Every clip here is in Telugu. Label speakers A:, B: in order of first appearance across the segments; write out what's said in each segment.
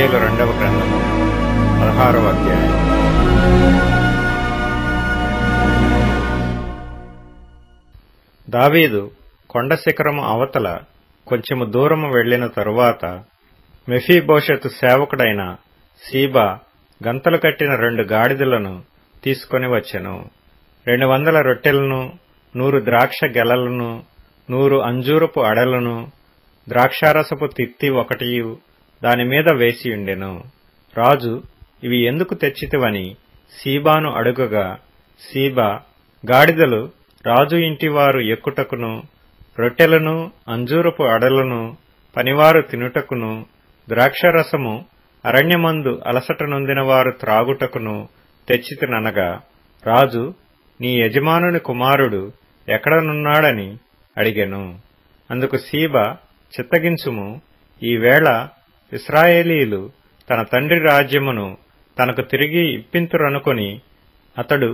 A: సమూయేలు రెండవ గ్రంథము 16వ అధ్యాయం. దావీదు కొండ శిఖరము అవతల కొంచెము దూరము వెళ్లిన తరువాత మెఫీబోషెతు సేవకుడైన సీబా గంతలు కట్టిన 2 గాడిదలను తీసుకొని వచ్చెను. 200 రొట్టెలను, 100 ద్రాక్ష గెలలను, 100 అంజూరపు అడలను, ద్రాక్షారసపు తిత్తి ఒకటియు దానిమీద వేసియుండెను. రాజు, ఇవి ఎందుకు తెచ్చితివని సీబాను అడుగగా, సీబా, గాడిదలు రాజు ఇంటివారు ఎక్కుటకును, రొట్టెలను, అంజూరపు అడలను పనివారు తినుటకును, ద్రాక్షరసము అరణ్యమందు అలసట నొందిన వారు త్రాగుటకును తెచ్చితిననగా, రాజు, నీ యజమానుని కుమారుడు ఎక్కడనున్నాడని అడిగెను. అందుకు సీబా, చిత్తగించుము, ఈవేళ ఇశ్రాయేలీయులు తన తండ్రి రాజ్యమును తనకు తిరిగి ఇప్పింతురనుకొని అతడు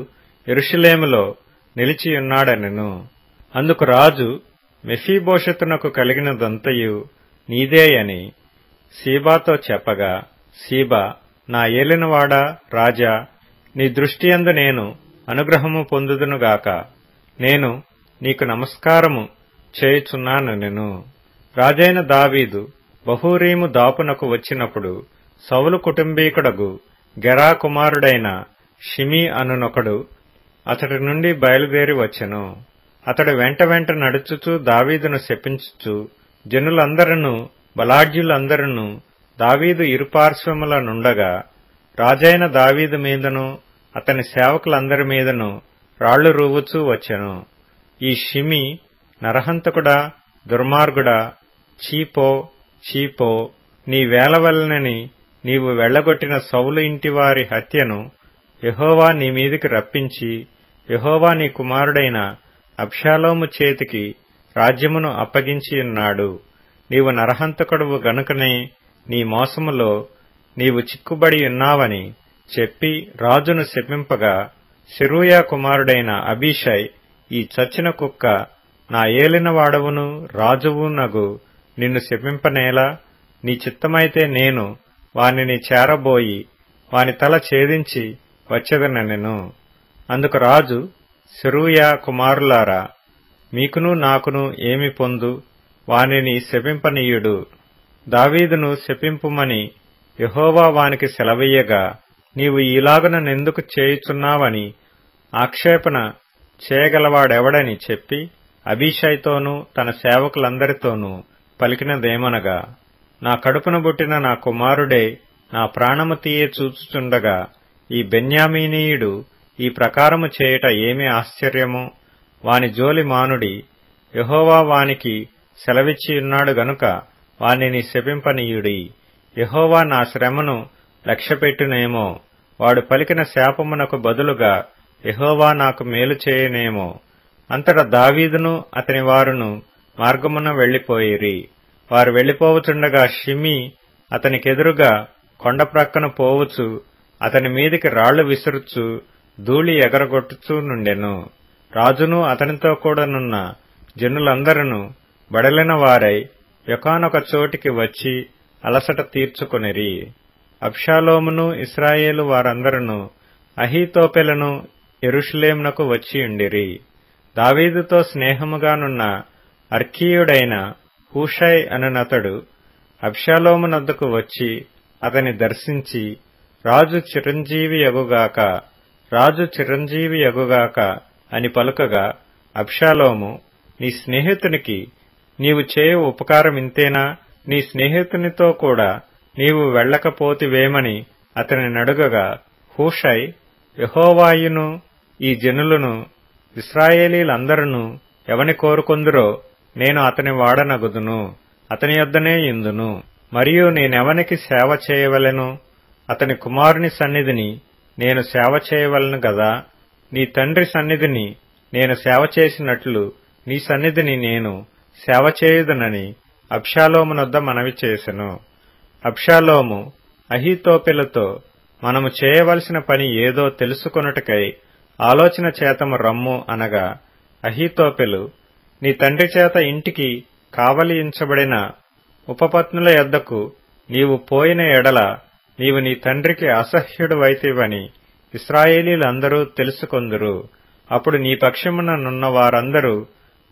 A: యెరూషలేములో నిలిచియున్నాడనెను. అందుకు రాజు, మెఫీబోషెతునకు కలిగినదంతయు నీదేయని సీబాతో చెప్పగా, సీబా, నా ఏలినవాడా రాజా, నీ దృష్టియందు నేను అనుగ్రహము పొందుదునుగాక. నేను నీకు నమస్కారము చేయుచున్నానెను. రాజైన దావీదు బహూరీము దాపునకు వచ్చినప్పుడు సౌలు కుటుంబీకుడగు గెరా కుమారుడైన షిమీ అనునొకడు అతడి నుండి బయలుదేరి వచ్చెను. అతడు వెంట నడుచుచూ దావీదును శపించుచు, జనులందరూ బలాఢ్యులందరూ దావీదు ఇరుపార్శ్వముల నుండగా రాజైన దావీదు మీదను అతని సేవకులందరి మీదను రాళ్లు రూవుచూ వచ్చెను. ఈ షిమీ, నరహంతకుడా, దుర్మార్గుడా, చీపో చీపో, నీ వేలవలనని నీవు వెళ్లగొట్టిన సౌలు ఇంటివారి హత్యను యెహోవా నీ మీదికి రప్పించి, యెహోవా నీ కుమారుడైన అబ్షాలోము చేతికి రాజ్యమును అప్పగించియున్నాడు. నీవు నరహంతకుడువు గనుకనే నీ మోసములో నీవు చిక్కుబడి ఉన్నావని చెప్పి రాజును శపింపగా, సెరూయా కుమారుడైన అబీషై, ఈ చచ్చిన కుక్క, నా ఏలినవాడవును రాజువునగు నిన్ను శపింపనేలా? నీ చిత్తమైతే నేను వానిని చేరబోయి వాని తల ఛేదించి వచ్చెదనెను. అందుకు రాజు, సెరూయా కుమారులారా, మీకును నాకును ఏమి పొందు? వానిని శపింపనీయుడు. దావీదును శపింపుమని యెహోవా వానికి సెలవీయగా, నీవు ఈలాగున నెందుకు చేయుచున్నావని ఆక్షేపణ చేయగలవాడెవడని చెప్పి అబీషైతోనూ తన సేవకులందరితోనూ పలికినదేమనగా, నా కడుపున పుట్టిన నా కుమారుడే నా ప్రాణము తీయ చూచుచుండగా ఈ బెన్యామీనీయుడు ఈ ప్రకారము చేయుట ఏమి ఆశ్చర్యము? వాని జోలి మానుడి. యెహోవా వానికి సెలవిచ్చియున్నాడు గనుక వానిని శపింపనీయుడి. యెహోవా నా శ్రమను లక్ష్యపెట్టునేమో, వాడు పలికిన శాపమునకు బదులుగా యెహోవా నాకు మేలు చేయనేమో. అంతటా దావీదును అతని వారును మార్గమున వెళ్లిపోయిరి. వారు వెళ్లిపోవుచుండగా షిమీ అతనికెదురుగా కొండ ప్రక్కన పోవుచు అతని మీదికి రాళ్లు విసురుచు ధూళి ఎగరగొట్టుచూ నుండెను. రాజును అతనితో కూడానున్న జనులందరూ బడలిన వారై యొకానొక చోటికి వచ్చి అలసట తీర్చుకొనిరి. అబ్షాలోమును ఇశ్రాయేలు వారందరూ అహీతోపెలను యెరూషలేమునకు వచ్చియుండిరి. దావీదుతో స్నేహముగానున్న అర్కీయుడైన హూషై అనునతడు అబ్షాలోమునొద్దకు వచ్చి అతని దర్శించి, రాజు చిరంజీవియగుగాక, రాజు చిరంజీవియగుగాక అని పలుకగా, అబ్షాలోము, నీ స్నేహితునికి నీవు చేయు ఉపకారమింతేనా? నీ స్నేహితునితో కూడా నీవు వెళ్లకపోతివేమని అతని నడుగగా, హూషై, యెహోవాయును ఈ జనులను ఇశ్రాయేలీలందరూ ఎవని కోరుకొందురో నేను అతని వాడనగుదును, అతని యొద్దనే ఇందును. మరియు నేనెవనికి సేవ చేయవలెను? అతని కుమారుని సన్నిధిని నేను సేవ చేయవలను గదా. నీ తండ్రి సన్నిధిని నేను సేవ చేసినట్లు నీ సన్నిధిని నేను సేవ చేయుదునని అబ్షాలోమునొద్ద మనవి చేసెను. అబ్షాలోము అహీతోపెలుతో, మనము చేయవలసిన పని ఏదో తెలుసుకొనుటకై ఆలోచన చేతము రమ్ము అనగా, అహీతోపెలు, నీ తండ్రి చేత ఇంటికి కావలించబడిన ఉపపత్నుల యొద్దకు నీవు పోయిన ఎడల నీవు నీ తండ్రికి అసహ్యుడువైతివని ఇశ్రాయేలీలందరూ తెలుసుకొందురు. అప్పుడు నీ పక్షమున నున్న వారందరూ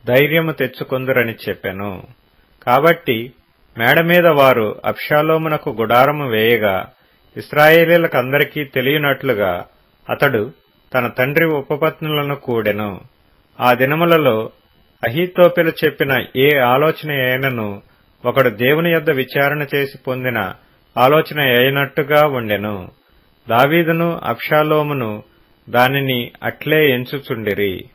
A: ధైర్యము తెచ్చుకొందురని చెప్పెను. కాబట్టి మేడమీద వారు అబ్షాలోమునకు గుడారము వేయగా ఇశ్రాయేలీలకందరికీ తెలియనట్లుగా అతడు తన తండ్రి ఉపపత్నులను కూడెను. ఆ దినములలో అహీతోపెలు చెప్పిన ఏ ఆలోచన అయినను ఒకడు దేవుని యొద్ద విచారణ చేసి పొందిన ఆలోచన అయినట్టుగా ఉండెను. దావీదును అబ్షాలోమును దానిని అట్లే ఎంచుచుండిరి.